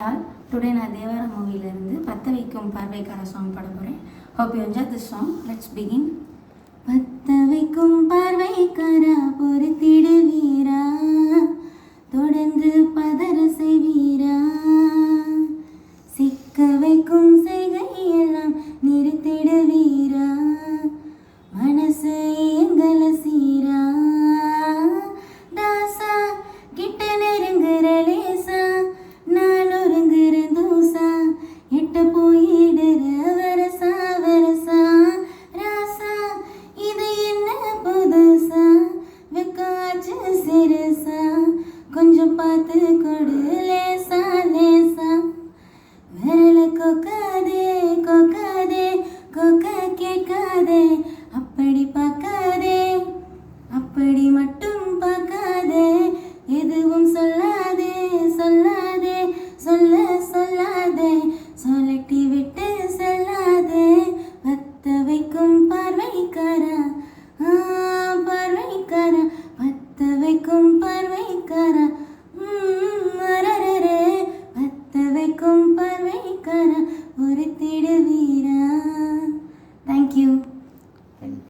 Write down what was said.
Today நான் தேவார மூவிலிருந்து பத்த வைக்கும் பார்வைக்கார சாங் பாட போகிறேன். Hope you enjoy this song. Let's begin. பத்த வைக்கும் பார்வைக்காரா பொறுத்திடு வீரா, தொடர்ந்து பதற செய்வீரா, சிக்க வைக்கும் செய்கையெல்லாம் நிறுத்திடு வீரா, மனசு எங்கள சீரா, தாசா கிட்ட நெருங்குற லேசா, நான் ஒருங்குற தூசா, எட்ட போயிடுற வரசா வரசா, ராசா இது என்ன புதுசா, வெக்காச்சு சிறுசா, கொஞ்சம் பார்த்து கொடு லேசா லேசா, விரல கொக்காதே கொக்காதே கொக்க கேட்காதே, அப்படி பார்க்காதே அப்படி மட்டும் பார்க்காதே, எதுவும் சொல்லாதே சொல்லாதே சொல்ல சொல்லாதே, சொல்லட்டி விட்டு செல்லாதே, பத்த வைக்கும் பார்வைக்காரா பார்வைக்காரா, பத்த வைக்கும் பார்வைக்காரா, அரரரே பத்த வைக்கும் பார்வைக்காரா, ஒரு திடு வீரா. Thank you.